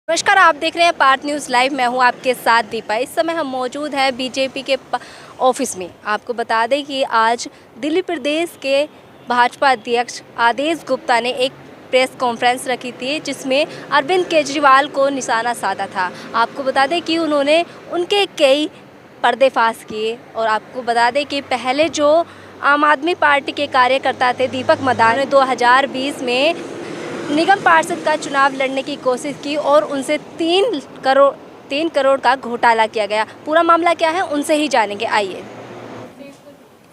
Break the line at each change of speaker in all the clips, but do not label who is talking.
नमस्कार, आप देख रहे हैं पार्ट न्यूज़ लाइव। मैं हूं आपके साथ दीपा। इस समय हम मौजूद हैं बीजेपी के ऑफिस में। आपको बता दें कि आज दिल्ली प्रदेश के भाजपा अध्यक्ष आदेश गुप्ता ने एक प्रेस कॉन्फ्रेंस रखी थी जिसमें अरविंद केजरीवाल को निशाना साधा था। आपको बता दें कि उन्होंने उनके कई पर्देफाश किए और आपको बता दें कि पहले जो आम आदमी पार्टी के कार्यकर्ता थे दीपक मदान ने 2020 में निगम पार्षद का चुनाव लड़ने की कोशिश की और उनसे 3 करोड़ का घोटाला किया गया। पूरा मामला क्या है उनसे ही जानेंगे, आइए।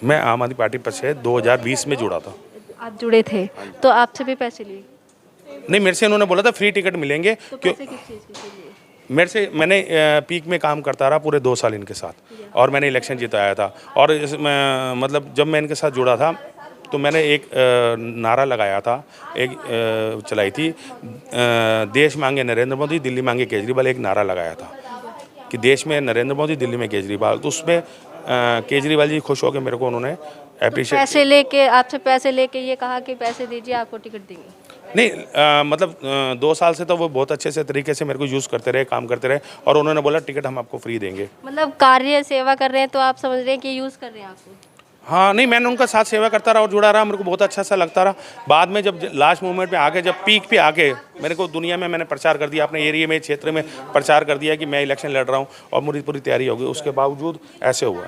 मैं आम आदमी पार्टी पर से 2020 में जुड़ा था।
आप जुड़े थे तो आपसे भी पैसे लिए?
नहीं, मेरे से उन्होंने बोला था फ्री टिकट मिलेंगे।
तो
क्यों?
पैसे किस चीज़ के लिए?
मैंने पीक में काम करता रहा पूरे 2 साल इनके साथ और मैंने इलेक्शन जिताया था। और मतलब जब मैं इनके साथ जुड़ा था तो मैंने एक नारा लगाया था, चलाई थी, देश मांगे नरेंद्र मोदी, दिल्ली मांगे केजरीवाल। एक नारा लगाया था कि देश में नरेंद्र मोदी, दिल्ली में केजरीवाल। तो उसमें केजरीवाल जी खुश होकर मेरे को उन्होंने अप्रिशिएट
पैसे लेके आपसे पैसे लेके ये कहा कि पैसे दीजिए आपको टिकट देंगे?
नहीं, मतलब 2 साल से तो वो बहुत अच्छे से तरीके से मेरे को यूज़ करते रहे, काम करते रहे और उन्होंने बोला टिकट हम आपको फ्री देंगे।
मतलब कार्य सेवा कर रहे हैं तो आप समझ रहे हैं कि यूज़ कर रहे हैं आपको?
हाँ, नहीं, मैंने उनका साथ सेवा करता रहा और जुड़ा रहा, मेरे को बहुत अच्छा सा लगता रहा। बाद में जब लास्ट मोमेंट पे आके, जब पीक पे आके मेरे को दुनिया में मैंने प्रचार कर दिया, अपने एरिया में, क्षेत्र में प्रचार कर दिया कि मैं इलेक्शन लड़ रहा हूँ और मेरी पूरी तैयारी होगी, उसके बावजूद ऐसे हुआ।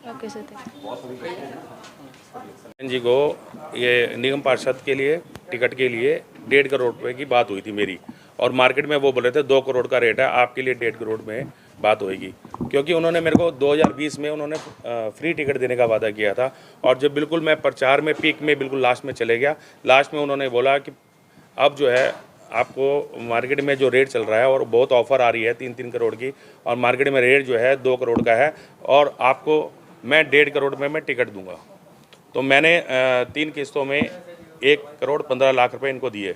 ओके सर,
जी को ये निगम पार्षद के लिए टिकट के लिए 1.5 करोड़ रुपए की बात हुई थी मेरी, और मार्केट में वो बोल रहे थे 2 करोड़ का रेट है, आपके लिए 1.5 करोड़ में बात होएगी। क्योंकि उन्होंने मेरे को 2020 में उन्होंने फ्री टिकट देने का वादा किया था और जब बिल्कुल मैं प्रचार में पीक में बिल्कुल लास्ट में चले गया, लास्ट में उन्होंने बोला कि अब जो है आपको मार्केट में जो रेट चल रहा है और बहुत ऑफ़र आ रही है 3-3 करोड़ की, और मार्केट में रेट जो है 2 करोड़ का है और आपको मैं 1.5 करोड़ में मैं टिकट दूंगा। तो मैंने 3 किस्तों में 1 करोड़ 15 लाख रुपए इनको दिए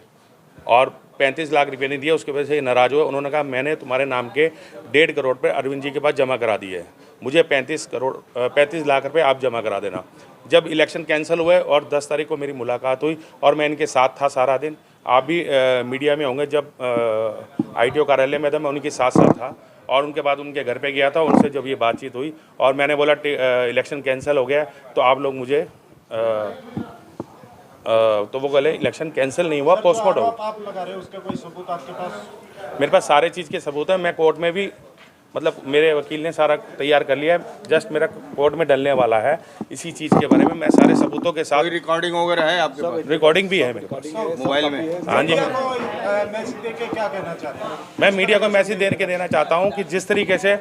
और 35 लाख रुपए नहीं दिए। उसके वजह से ये नाराज़ हुए। उन्होंने कहा मैंने तुम्हारे नाम के 1.5 करोड़ रुपये अरविंद जी के पास जमा करा दिए, मुझे 35 लाख रुपए आप जमा करा देना। जब इलेक्शन कैंसिल हुए और 10 तारीख को मेरी मुलाकात हुई और मैं इनके साथ था सारा दिन, आप भी मीडिया में होंगे, जब ITO कार्यालय में था मैं उनके साथ था और उनके बाद उनके घर पे गया था, उनसे जब ये बातचीत हुई और मैंने बोला इलेक्शन कैंसिल हो गया तो आप लोग मुझे तो वो बोले इलेक्शन कैंसिल नहीं हुआ, पोस्टपोन हो।
आप लगा रहे हो, उसका कोई सबूत आपके पास?
मेरे पास सारे चीज़ के सबूत हैं। मैं कोर्ट में भी, मतलब मेरे वकील ने सारा तैयार कर लिया है, जस्ट मेरा कोर्ट में डलने वाला है इसी चीज़ के बारे में। मैं सारे सबूतों के साथ,
रिकॉर्डिंग वगैरह है आपके पास?
रिकॉर्डिंग भी है मेरे पास
मोबाइल में।
हाँ जी।
मैसेज देके क्या कहना चाहते हैं?
मैं मीडिया को मैसेज देना चाहता हूँ कि जिस तरीके से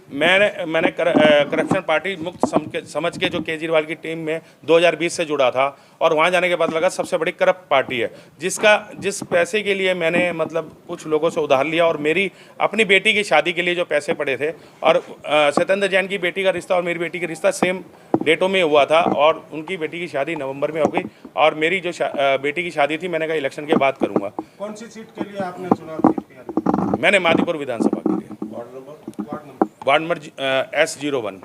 मैंने करप्शन पार्टी मुक्त समझ के जो केजरीवाल की टीम में 2020 से जुड़ा था और वहाँ जाने के बाद लगा सबसे बड़ी करप्ट पार्टी है, जिस पैसे के लिए मैंने मतलब कुछ लोगों से उधार लिया और मेरी अपनी बेटी की शादी के लिए जो पैसे पड़े थे, और सत्येंद्र जैन की बेटी का रिश्ता और मेरी बेटी का रिश्ता सेम डेटों में हुआ था और उनकी बेटी की शादी नवंबर में हो गई और मेरी जो बेटी की शादी थी मैंने कहा इलेक्शन के बाद करूँगा।
कौन सी सीट के लिए आपने चुनाव किया?
मैंने मादीपुर विधानसभा के लिए वार्ड नंबर S01।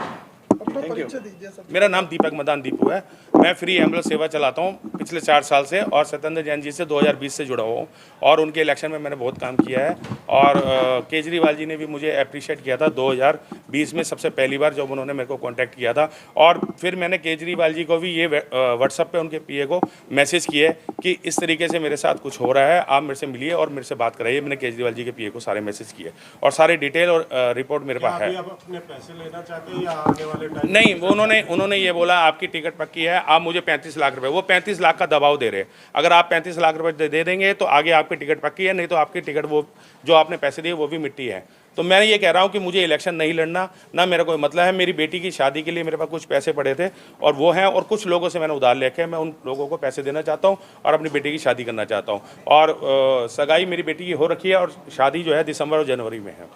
मेरा नाम दीपक मदान दीपू है। मैं फ्री एम्बुलेंस सेवा चलाता हूँ पिछले 4 साल से और सत्येंद्र जैन जी से 2020 से जुड़ा हुआ हूँ और उनके इलेक्शन में मैंने बहुत काम किया है और केजरीवाल जी ने भी मुझे अप्रिशिएट किया था 2020 में सबसे पहली बार जब उन्होंने मेरे को कांटेक्ट किया था। और फिर मैंने केजरीवाल जी को भी ये व्हाट्सएप पे उनके PA को मैसेज किए कि इस तरीके से मेरे साथ कुछ हो रहा है, आप मेरे से मिलिए और मेरे से बात कराइए। मैंने केजरीवाल जी के PA को सारे मैसेज किए और सारे डिटेल और रिपोर्ट मेरे पास है।
आप अपने पैसे लेना चाहते हैं या आने वाले टाइम?
नहीं, उन्होंने ये बोला आपकी टिकट पक्की है, आप मुझे 35 लाख रुपए, वो 35 लाख का दबाव दे रहे हैं। अगर आप 35 लाख रुपए दे देंगे तो आगे आपकी टिकट पक्की है, नहीं तो आपकी टिकट वो जो आपने पैसे दिए वो भी मिट्टी है। तो मैं ये कह रहा हूँ कि मुझे इलेक्शन नहीं लड़ना, ना मेरा कोई मतलब है। मेरी बेटी की शादी के लिए मेरे पास कुछ पैसे पड़े थे और वो हैं, और कुछ लोगों से मैंने उधार लेके मैं उन लोगों को पैसे देना चाहता हूँ और अपनी बेटी की शादी करना चाहता हूँ। और सगाई मेरी बेटी की हो रखी है और शादी जो है दिसंबर और जनवरी में है।